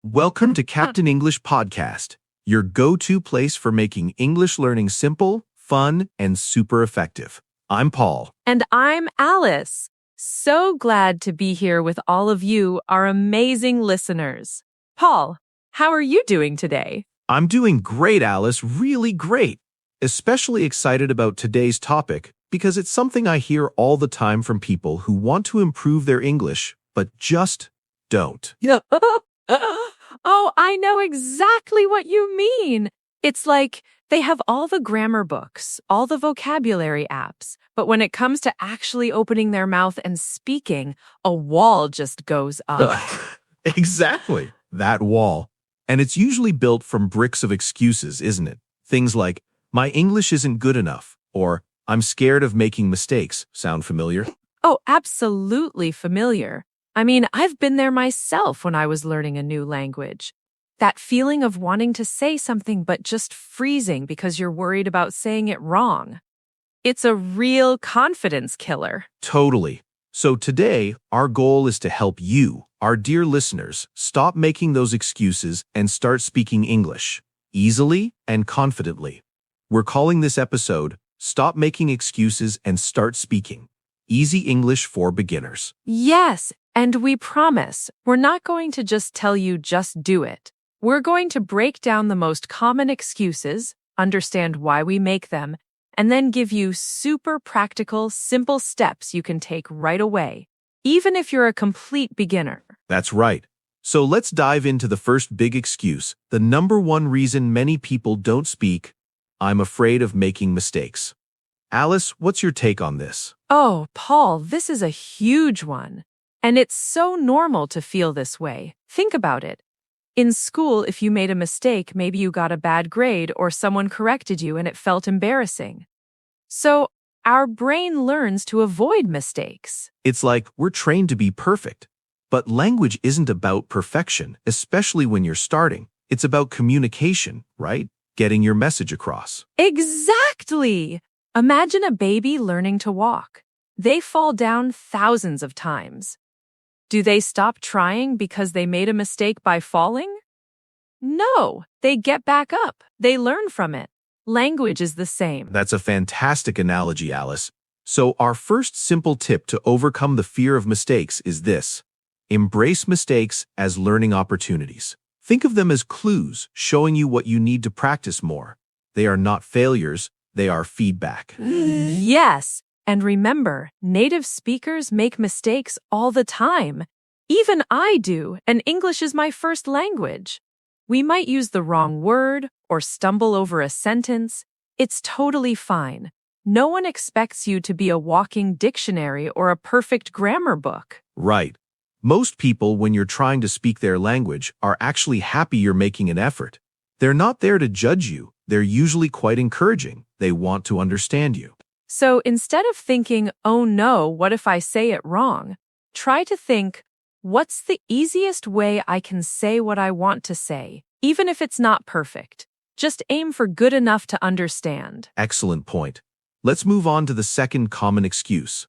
Welcome to Captain English Podcast, your go-to place for making English learning simple, fun, and super effective. I'm Paul. And I'm Alice. So glad to be here with all of you, our amazing listeners. Paul, how are you doing today? I'm doing great, Alice, really great. Especially excited about today's topic because it's something I hear all the time from people who want to improve their English, but just don't. Yeah. Oh, I know exactly what you mean. It's like they have all the grammar books, all the vocabulary apps, but when it comes to actually opening their mouth and speaking, a wall just goes up. Exactly, that wall. And it's usually built from bricks of excuses, isn't it? Things like, my English isn't good enough, or I'm scared of making mistakes. Sound familiar? Oh, absolutely familiar. I mean, I've been there myself when I was learning a new language. That feeling of wanting to say something but just freezing because you're worried about saying it wrong. It's a real confidence killer. Totally. So today, our goal is to help you, our dear listeners, stop making those excuses and start speaking English easily and confidently. We're calling this episode, Stop Making Excuses and Start Speaking. Easy English for Beginners. Yes, and we promise we're not going to just tell you just do it. We're going to break down the most common excuses, understand why we make them, and then give you super practical, simple steps you can take right away, even if you're a complete beginner. That's right. So let's dive into the first big excuse, the number one reason many people don't speak. I'm afraid of making mistakes. Alice, what's your take on this? Oh, Paul, this is a huge one. And it's so normal to feel this way. Think about it. In school, if you made a mistake, maybe you got a bad grade or someone corrected you and it felt embarrassing. So our brain learns to avoid mistakes. It's like we're trained to be perfect. But language isn't about perfection, especially when you're starting. It's about communication, right? Getting your message across. Exactly! Imagine a baby learning to walk. They fall down thousands of times. Do they stop trying because they made a mistake by falling? No, they get back up. They learn from it. Language is the same. That's a fantastic analogy, Alice. So our first simple tip to overcome the fear of mistakes is this. Embrace mistakes as learning opportunities. Think of them as clues showing you what you need to practice more. They are not failures, they are feedback. Yes, and remember, native speakers make mistakes all the time. Even I do, and English is my first language. We might use the wrong word or stumble over a sentence. It's totally fine. No one expects you to be a walking dictionary or a perfect grammar book. Right. Most people, when you're trying to speak their language, are actually happy you're making an effort. They're not there to judge you. They're usually quite encouraging. They want to understand you. So instead of thinking, oh no, what if I say it wrong? Try to think, what's the easiest way I can say what I want to say, even if it's not perfect? Just aim for good enough to understand. Excellent point. Let's move on to the second common excuse.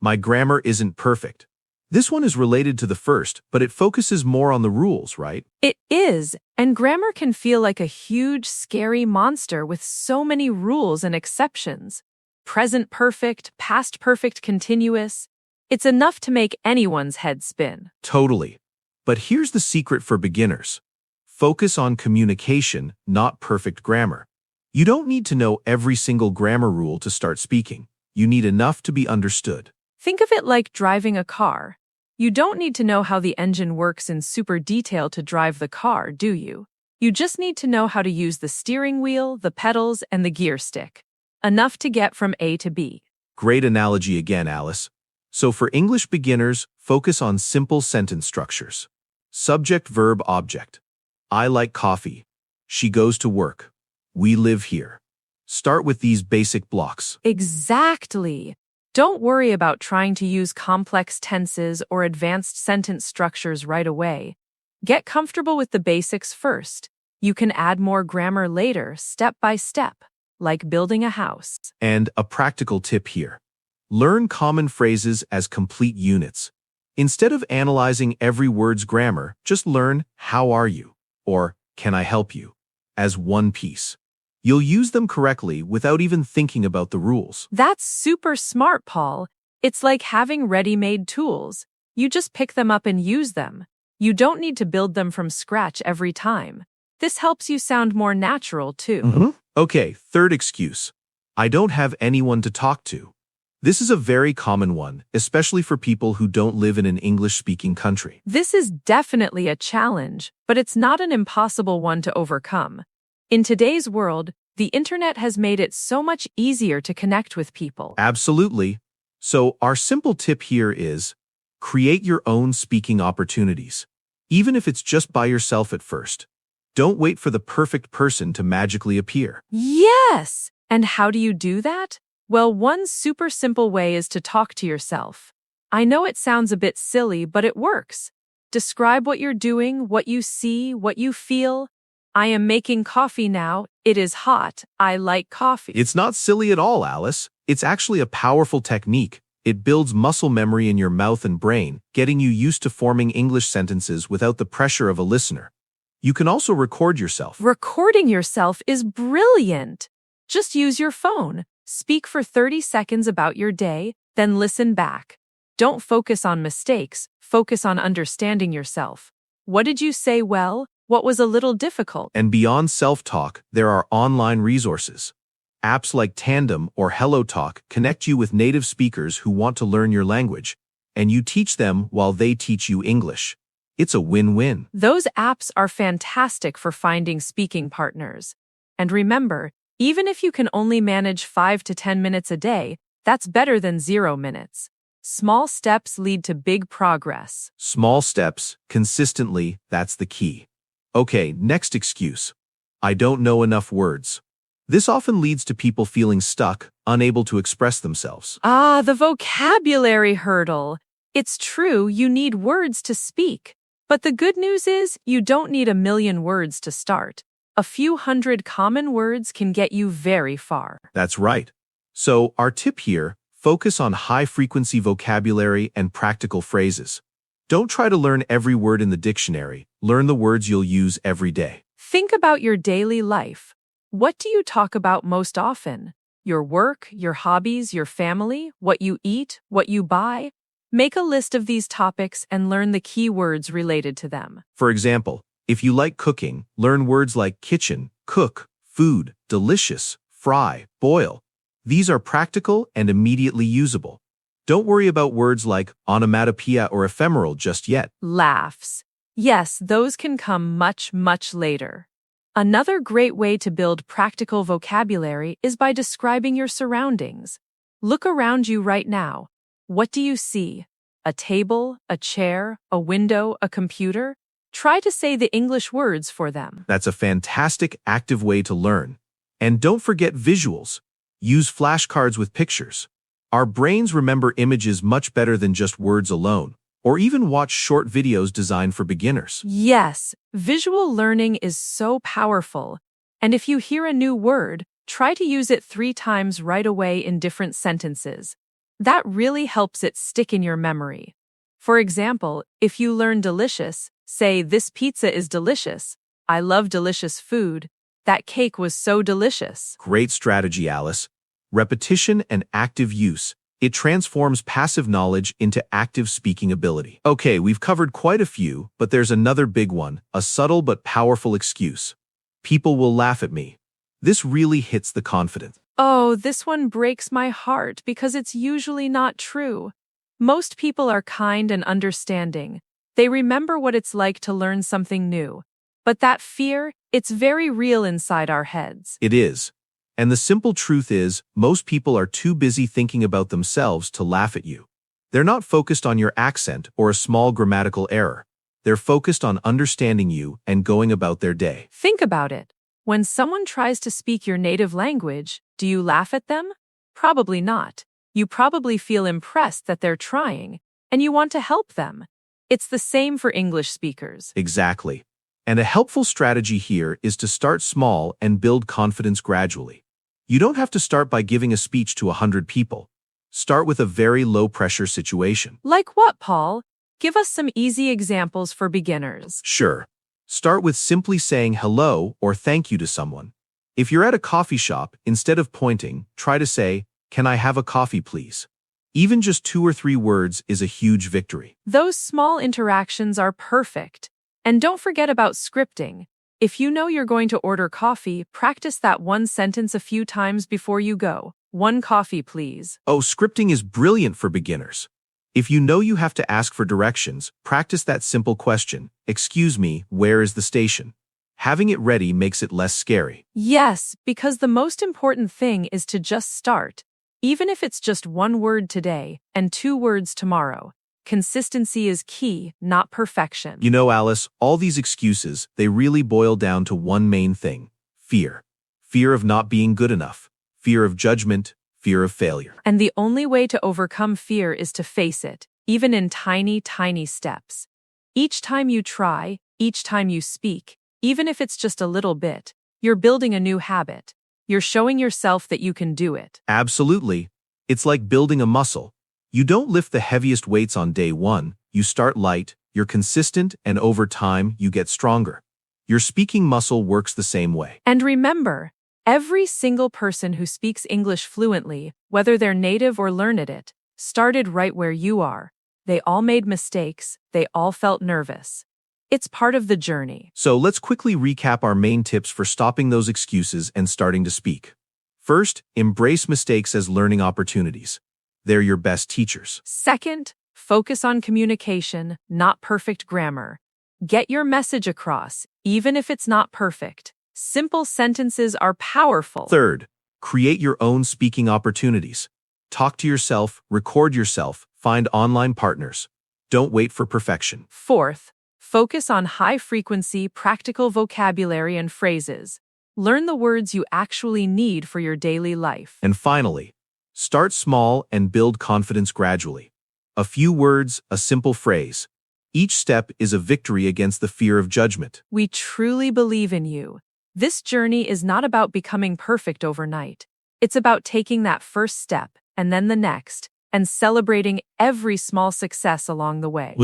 My grammar isn't perfect. This one is related to the first, but it focuses more on the rules, right? It is, and grammar can feel like a huge, scary monster with so many rules and exceptions. Present perfect, past perfect continuous. It's enough to make anyone's head spin. Totally. But here's the secret for beginners. Focus on communication, not perfect grammar. You don't need to know every single grammar rule to start speaking. You need enough to be understood. Think of it like driving a car. You don't need to know how the engine works in super detail to drive the car, do you? You just need to know how to use the steering wheel, the pedals, and the gear stick. Enough to get from A to B. Great analogy again, Alice. So for English beginners, focus on simple sentence structures. Subject, verb, object. I like coffee. She goes to work. We live here. Start with these basic blocks. Exactly. Don't worry about trying to use complex tenses or advanced sentence structures right away. Get comfortable with the basics first. You can add more grammar later, step by step, like building a house. And a practical tip here. Learn common phrases as complete units. Instead of analyzing every word's grammar, just learn "How are you?" or "Can I help you?" as one piece. You'll use them correctly without even thinking about the rules. That's super smart, Paul. It's like having ready-made tools. You just pick them up and use them. You don't need to build them from scratch every time. This helps you sound more natural, too. Okay, third excuse. I don't have anyone to talk to. This is a very common one, especially for people who don't live in an English-speaking country. This is definitely a challenge, but it's not an impossible one to overcome. In today's world, the internet has made it so much easier to connect with people. Absolutely. So our simple tip here is create your own speaking opportunities, even if it's just by yourself at first. Don't wait for the perfect person to magically appear. Yes! And how do you do that? Well, one super simple way is to talk to yourself. I know it sounds a bit silly, but it works. Describe what you're doing, what you see, what you feel. I am making coffee now. It is hot. I like coffee. It's not silly at all, Alice. It's actually a powerful technique. It builds muscle memory in your mouth and brain, getting you used to forming English sentences without the pressure of a listener. You can also record yourself. Recording yourself is brilliant. Just use your phone. Speak for 30 seconds about your day, then listen back. Don't focus on mistakes, focus on understanding yourself. What did you say well? What was a little difficult? And beyond self-talk, there are online resources. Apps like Tandem or HelloTalk connect you with native speakers who want to learn your language, and you teach them while they teach you English. It's a win-win. Those apps are fantastic for finding speaking partners. And remember, even if you can only manage 5 to 10 minutes a day, that's better than 0 minutes. Small steps lead to big progress. Small steps, consistently, that's the key. Okay, next excuse. I don't know enough words. This often leads to people feeling stuck, unable to express themselves. Ah, the vocabulary hurdle. It's true, you need words to speak. But the good news is, you don't need a million words to start. A few hundred common words can get you very far. That's right. So, our tip here, focus on high-frequency vocabulary and practical phrases. Don't try to learn every word in the dictionary. Learn the words you'll use every day. Think about your daily life. What do you talk about most often? Your work, your hobbies, your family, what you eat, what you buy? Make a list of these topics and learn the key words related to them. For example, if you like cooking, learn words like kitchen, cook, food, delicious, fry, boil. These are practical and immediately usable. Don't worry about words like onomatopoeia or ephemeral just yet. Laughs. Yes, those can come much, much later. Another great way to build practical vocabulary is by describing your surroundings. Look around you right now. What do you see? A table, a chair, a window, a computer? Try to say the English words for them. That's a fantastic, active way to learn. And don't forget visuals. Use flashcards with pictures. Our brains remember images much better than just words alone, or even watch short videos designed for beginners. Yes, visual learning is so powerful. And if you hear a new word, try to use it 3 times right away in different sentences. That really helps it stick in your memory. For example, if you learn delicious, say, "This pizza is delicious. I love delicious food. That cake was so delicious." Great strategy, Alice. Repetition and active use. It transforms passive knowledge into active speaking ability. Okay, we've covered quite a few, but there's another big one, a subtle but powerful excuse. People will laugh at me. This really hits the confidence. Oh, this one breaks my heart because it's usually not true. Most people are kind and understanding. They remember what it's like to learn something new. But that fear, it's very real inside our heads. It is. And the simple truth is, most people are too busy thinking about themselves to laugh at you. They're not focused on your accent or a small grammatical error. They're focused on understanding you and going about their day. Think about it. When someone tries to speak your native language, do you laugh at them? Probably not. You probably feel impressed that they're trying, and you want to help them. It's the same for English speakers. Exactly. And a helpful strategy here is to start small and build confidence gradually. You don't have to start by giving a speech to 100 people. Start with a very low-pressure situation. Like what, Paul? Give us some easy examples for beginners. Sure. Start with simply saying hello or thank you to someone. If you're at a coffee shop, instead of pointing, try to say, "Can I have a coffee, please?" Even just 2 or 3 words is a huge victory. Those small interactions are perfect. And don't forget about scripting. If you know you're going to order coffee, practice that one sentence a few times before you go. "1 coffee, please." Oh, scripting is brilliant for beginners. If you know you have to ask for directions, practice that simple question, "Excuse me, where is the station?" Having it ready makes it less scary. Yes, because the most important thing is to just start. Even if it's just 1 word today and 2 words tomorrow. Consistency is key, not perfection. You know, Alice, all these excuses, they really boil down to one main thing: fear. Fear of not being good enough. Fear of judgment. Fear of failure. And the only way to overcome fear is to face it, even in tiny, tiny steps. Each time you try, each time you speak, even if it's just a little bit, you're building a new habit. You're showing yourself that you can do it. Absolutely. It's like building a muscle. You don't lift the heaviest weights on day 1. You start light, you're consistent, and over time, you get stronger. Your speaking muscle works the same way. And remember, every single person who speaks English fluently, whether they're native or learned it, started right where you are. They all made mistakes. They all felt nervous. It's part of the journey. So let's quickly recap our main tips for stopping those excuses and starting to speak. First, embrace mistakes as learning opportunities. They're your best teachers. Second, focus on communication, not perfect grammar. Get your message across, even if it's not perfect. Simple sentences are powerful. Third, create your own speaking opportunities. Talk to yourself, record yourself, find online partners. Don't wait for perfection. Fourth, focus on high-frequency, practical vocabulary and phrases. Learn the words you actually need for your daily life. And finally, start small and build confidence gradually. A few words, a simple phrase. Each step is a victory against the fear of judgment. We truly believe in you. This journey is not about becoming perfect overnight. It's about taking that first step, and then the next, and celebrating every small success along the way.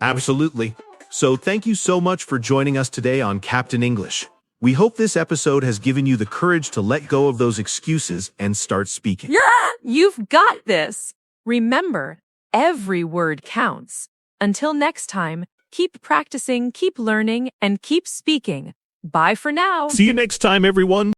Absolutely. So thank you so much for joining us today on Captain English. We hope this episode has given you the courage to let go of those excuses and start speaking. Yeah, you've got this. Remember, every word counts. Until next time, keep practicing, keep learning, and keep speaking. Bye for now. See you next time, everyone.